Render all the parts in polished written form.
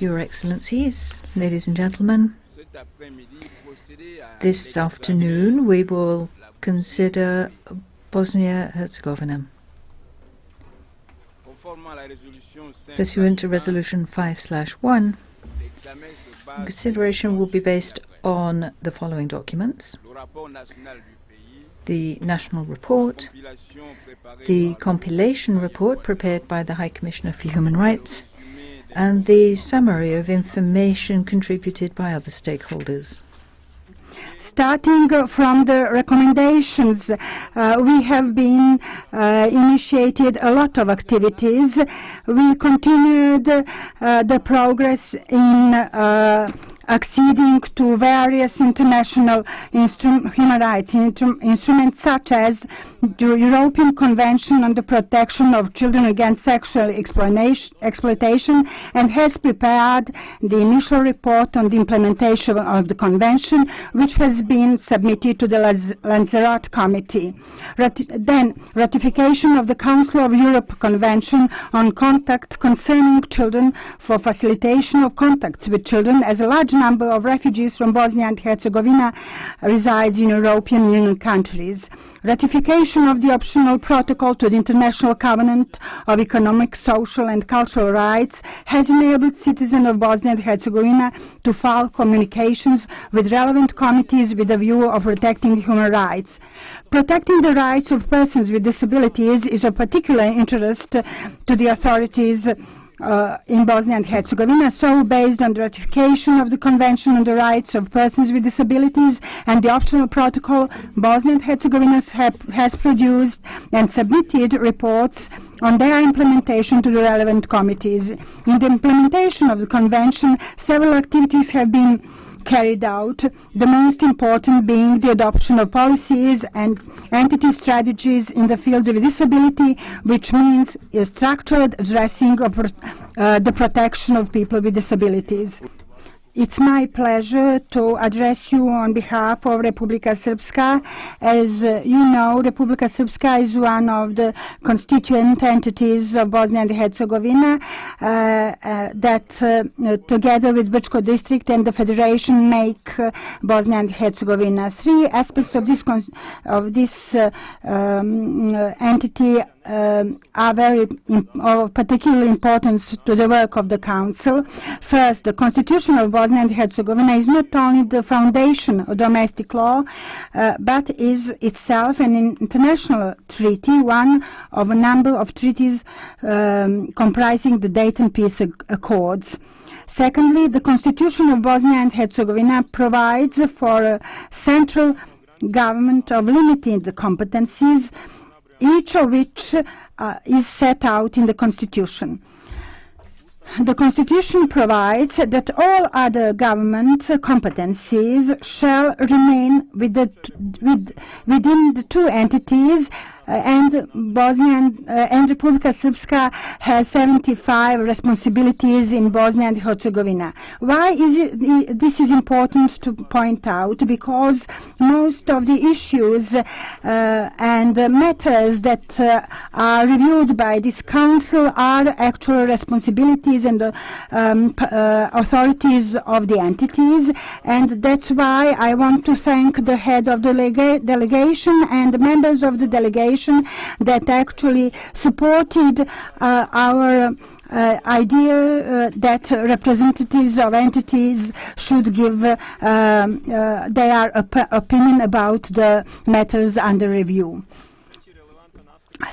Your Excellencies, ladies and gentlemen, this afternoon we will consider Bosnia and Herzegovina. Pursuant to Resolution 5/1, consideration will be based on the following documents: the national report, the compilation report prepared by the High Commissioner for Human Rights, and the summary of information contributed by other stakeholders. Starting from the recommendations, we have been initiated a lot of activities. We continued the progress in acceding to various international human rights instruments, such as the European Convention on the Protection of Children Against Sexual Exploitation, and has prepared the initial report on the implementation of the Convention, which has been submitted to the Lanzarote Committee. Then, ratification of the Council of Europe Convention on Contact concerning children for facilitation of contacts with children, as a large number of refugees from Bosnia and Herzegovina resides in European Union countries. Ratification of the optional protocol to the International Covenant of Economic, Social and Cultural Rights has enabled citizens of Bosnia and Herzegovina to file communications with relevant committees with a view of protecting human rights. Protecting the rights of persons with disabilities is of particular interest to the authorities in Bosnia and Herzegovina. So, based on the ratification of the Convention on the Rights of Persons with Disabilities and the optional protocol, Bosnia and Herzegovina has produced and submitted reports on their implementation to the relevant committees. In the implementation of the Convention, several activities have been carried out, the most important being the adoption of policies and entity strategies in the field of disability, which means a structured addressing of the protection of people with disabilities. It's my pleasure to address you on behalf of Republika Srpska. As you know, Republika Srpska is one of the constituent entities of Bosnia and Herzegovina that together with Brčko district and the Federation make Bosnia and Herzegovina. Three aspects of this entity are of particular importance to the work of the Council. First, the Constitution of Bosnia and Herzegovina is not only the foundation of domestic law, but is itself an international treaty, one of a number of treaties comprising the Dayton Peace Accords. Secondly, the Constitution of Bosnia and Herzegovina provides for a central government of limited competencies, each of which is set out in the Constitution. The Constitution provides that all other government competencies shall remain within the two entities, and Bosnia and Republika Srpska has 75 responsibilities in Bosnia and Herzegovina. Why is this is important to point out? Because most of the issues and matters that are reviewed by this Council are actual responsibilities and authorities of the entities, and that's why I want to thank the head of the delegation and the members of the delegation that actually supported our idea that representatives of entities should give their opinion about the matters under review.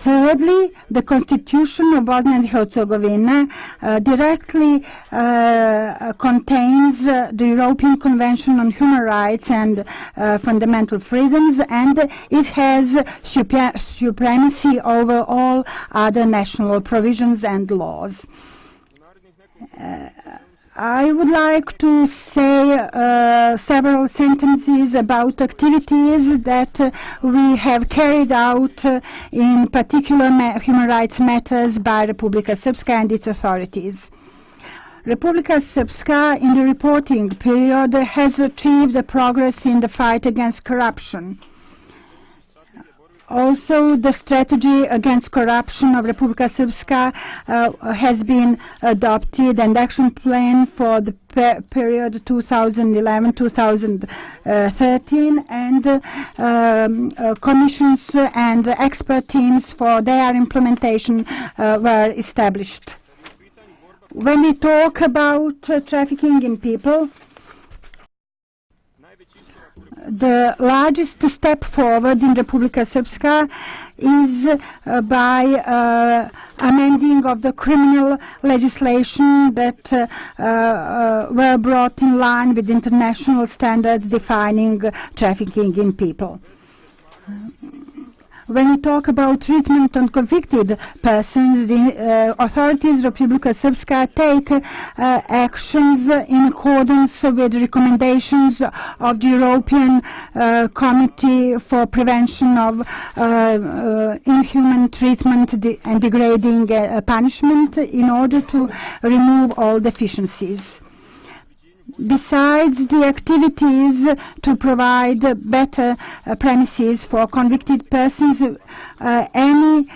Thirdly, the Constitution of Bosnia and Herzegovina directly contains the European Convention on Human Rights and Fundamental Freedoms, and it has supremacy over all other national provisions and laws. I would like to say several sentences about activities that we have carried out in particular human rights matters by Republika Srpska and its authorities. Republika Srpska in the reporting period has achieved progress in the fight against corruption. Also, the strategy against corruption of Republika Srpska has been adopted, and action plan for the period 2011-2013, and commissions and expert teams for their implementation were established. When we talk about trafficking in people, the largest step forward in Republika Srpska is by amending of the criminal legislation that were brought in line with international standards defining trafficking in people. When we talk about treatment on convicted persons, the authorities of Republika Srpska take actions in accordance with recommendations of the European Committee for Prevention of Inhuman Treatment and Degrading Punishment in order to remove all deficiencies. Besides the activities to provide better premises for convicted persons, any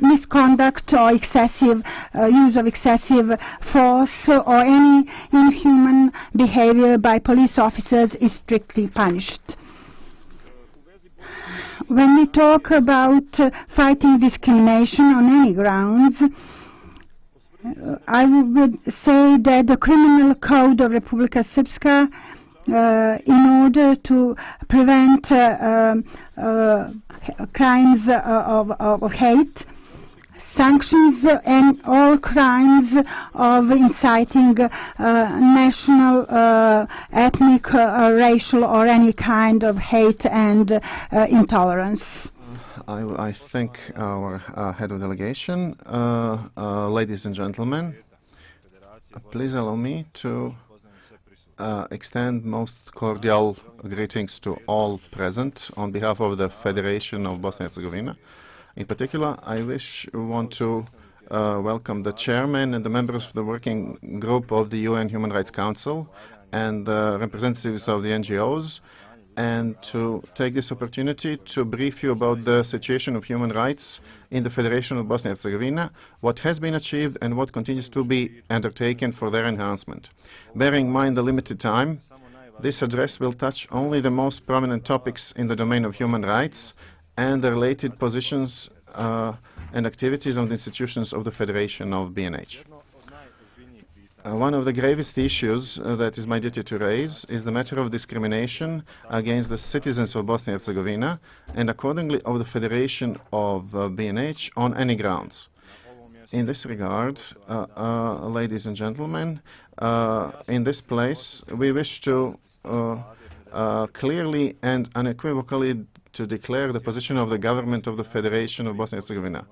misconduct or excessive use of excessive force or any inhuman behavior by police officers is strictly punished. When we talk about fighting discrimination on any grounds, I would say that the criminal code of Republika Srpska, in order to prevent crimes of hate, sanctions and all crimes of inciting national, ethnic, racial or any kind of hate and intolerance. I thank our head of delegation. Ladies and gentlemen, please allow me to extend most cordial greetings to all present on behalf of the Federation of Bosnia and Herzegovina. In particular, I want to welcome the chairman and the members of the working group of the UN Human Rights Council and representatives of the NGOs, and to take this opportunity to brief you about the situation of human rights in the Federation of Bosnia and Herzegovina, what has been achieved and what continues to be undertaken for their enhancement. Bearing in mind the limited time, this address will touch only the most prominent topics in the domain of human rights and the related positions and activities of the institutions of the Federation of BNH. One of the gravest issues that is my duty to raise is the matter of discrimination against the citizens of Bosnia and Herzegovina and accordingly of the Federation of BNH on any grounds. In this regard, ladies and gentlemen, in this place we wish to clearly and unequivocally to declare the position of the government of the Federation of Bosnia and Herzegovina.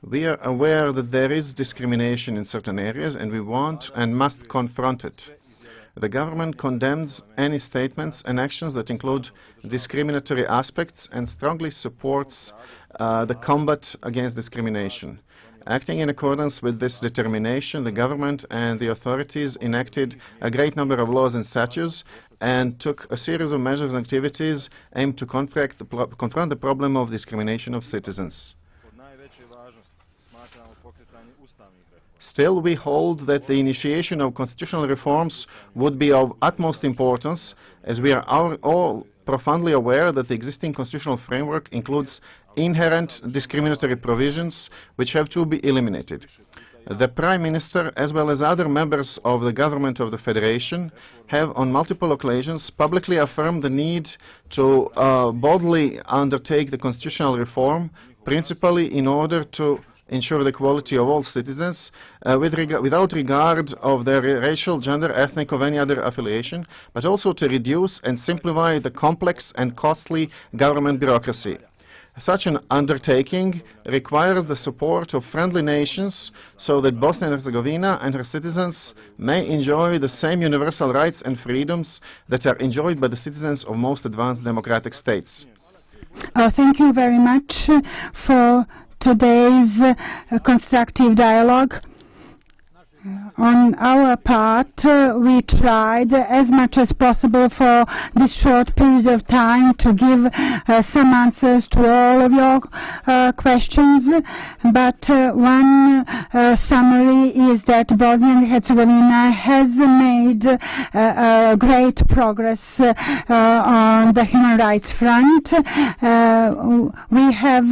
We are aware that there is discrimination in certain areas and we want and must confront it. The government condemns any statements and actions that include discriminatory aspects and strongly supports the combat against discrimination. Acting in accordance with this determination, the government and the authorities enacted a great number of laws and statutes and took a series of measures and activities aimed to confront the problem of discrimination of citizens. Still, we hold that the initiation of constitutional reforms would be of utmost importance, as we are all profoundly aware that the existing constitutional framework includes inherent discriminatory provisions which have to be eliminated. The Prime Minister, as well as other members of the government of the Federation, have on multiple occasions publicly affirmed the need to boldly undertake the constitutional reform, principally in order to ensure the equality of all citizens without regard of their racial, gender, ethnic or any other affiliation, but also to reduce and simplify the complex and costly government bureaucracy. Such an undertaking requires the support of friendly nations so that Bosnia and Herzegovina and her citizens may enjoy the same universal rights and freedoms that are enjoyed by the citizens of most advanced democratic states. Thank you very much for today's constructive dialogue. On our part, we tried as much as possible for this short period of time to give some answers to all of your questions, but one summary is that Bosnia and Herzegovina has made great progress on the human rights front. We have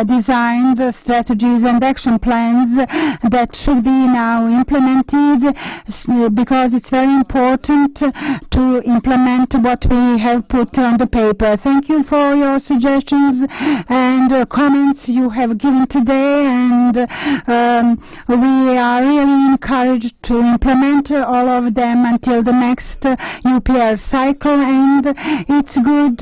designed strategies and action plans that should be now implemented, because it's very important to implement what we have put on the paper. Thank you for your suggestions and comments you have given today, and we are really encouraged to implement all of them until the next UPR cycle, and it's good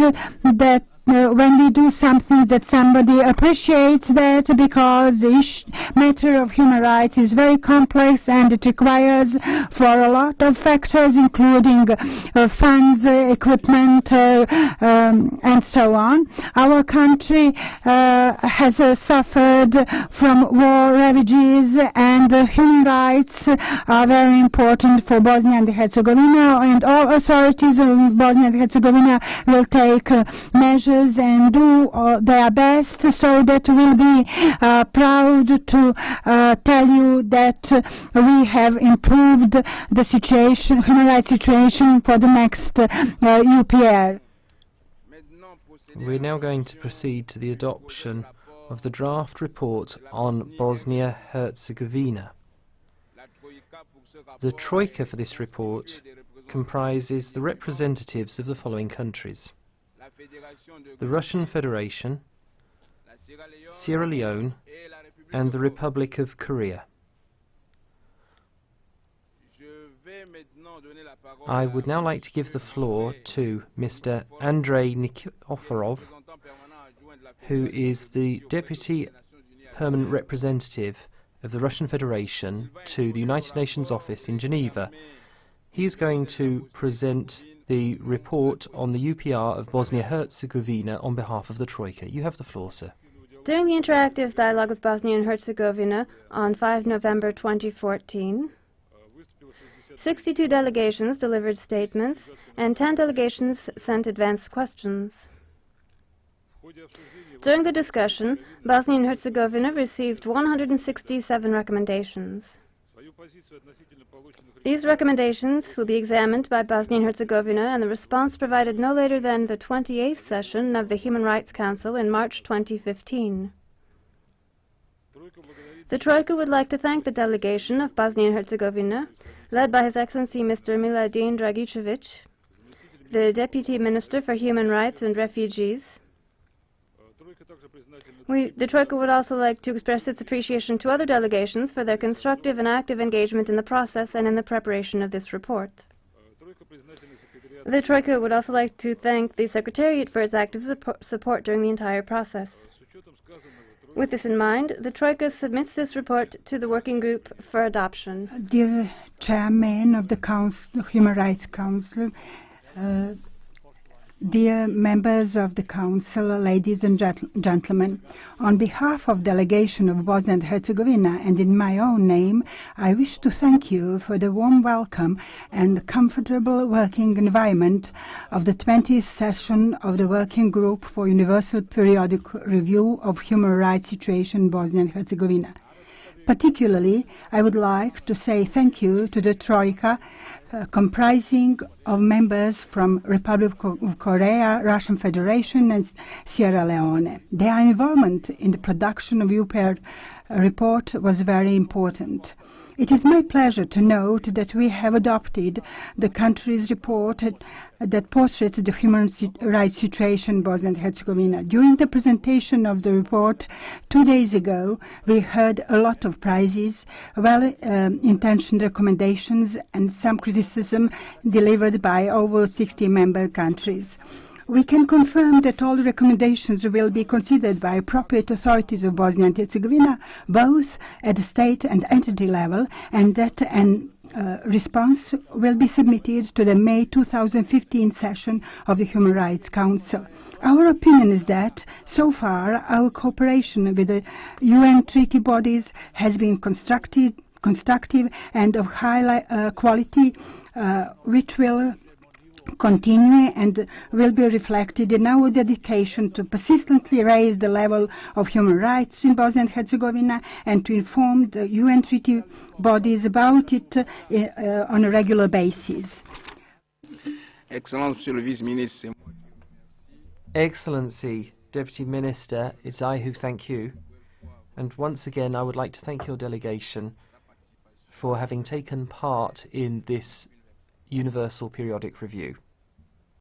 that when we do something that somebody appreciates that, because the matter of human rights is very complex and it requires for a lot of factors, including funds, equipment, and so on. Our country has suffered from war, refugees, and human rights are very important for Bosnia and Herzegovina, and all authorities of Bosnia and Herzegovina will take measures and do their best, so that we'll be proud to tell you that we have improved the situation, human rights situation, for the next UPR. We're now going to proceed to the adoption of the draft report on Bosnia-Herzegovina. The Troika for this report comprises the representatives of the following countries: the Russian Federation, Sierra Leone, and the Republic of Korea. I would now like to give the floor to Mr. Andrei Nikiforov, who is the Deputy Permanent Representative of the Russian Federation to the United Nations Office in Geneva. He is going to present the report on the UPR of Bosnia-Herzegovina on behalf of the Troika. You have the floor, sir. During the interactive dialogue with Bosnia and Herzegovina on 5 November 2014, 62 delegations delivered statements and 10 delegations sent advanced questions. During the discussion, Bosnia and Herzegovina received 167 recommendations. These recommendations will be examined by Bosnia and Herzegovina and the response provided no later than the 28th session of the Human Rights Council in March 2015. The Troika would like to thank the delegation of Bosnia and Herzegovina, led by His Excellency Mr. Miladin Dragičević, the Deputy Minister for Human Rights and Refugees. The Troika would also like to express its appreciation to other delegations for their constructive and active engagement in the process and in the preparation of this report. The Troika would also like to thank the Secretariat for its active support during the entire process. With this in mind, the Troika submits this report to the Working Group for adoption. Dear Chairman of the Human Rights Council, dear members of the Council, ladies and gentlemen, on behalf of the delegation of Bosnia and Herzegovina and in my own name, I wish to thank you for the warm welcome and comfortable working environment of the 20th session of the Working Group for Universal Periodic Review of Human Rights Situation in Bosnia and Herzegovina. Particularly, I would like to say thank you to the Troika, comprising of members from Republic of Korea, Russian Federation and Sierra Leone. Their involvement in the production of UPR report was very important. It is my pleasure to note that we have adopted the country's report that portrays the human rights situation in Bosnia and Herzegovina. During the presentation of the report 2 days ago, we heard a lot of praises, well-intentioned recommendations, and some criticism delivered by over 60 member countries. We can confirm that all recommendations will be considered by appropriate authorities of Bosnia and Herzegovina, both at the state and entity level, and that an response will be submitted to the May 2015 session of the Human Rights Council. Our opinion is that, so far, our cooperation with the UN treaty bodies has been constructive constructive and of high quality, which will continue and will be reflected in our dedication to persistently raise the level of human rights in Bosnia and Herzegovina and to inform the UN treaty bodies about it on a regular basis. Excellency, Deputy Minister, it's I who thank you. And once again, I would like to thank your delegation for having taken part in this Universal Periodic Review.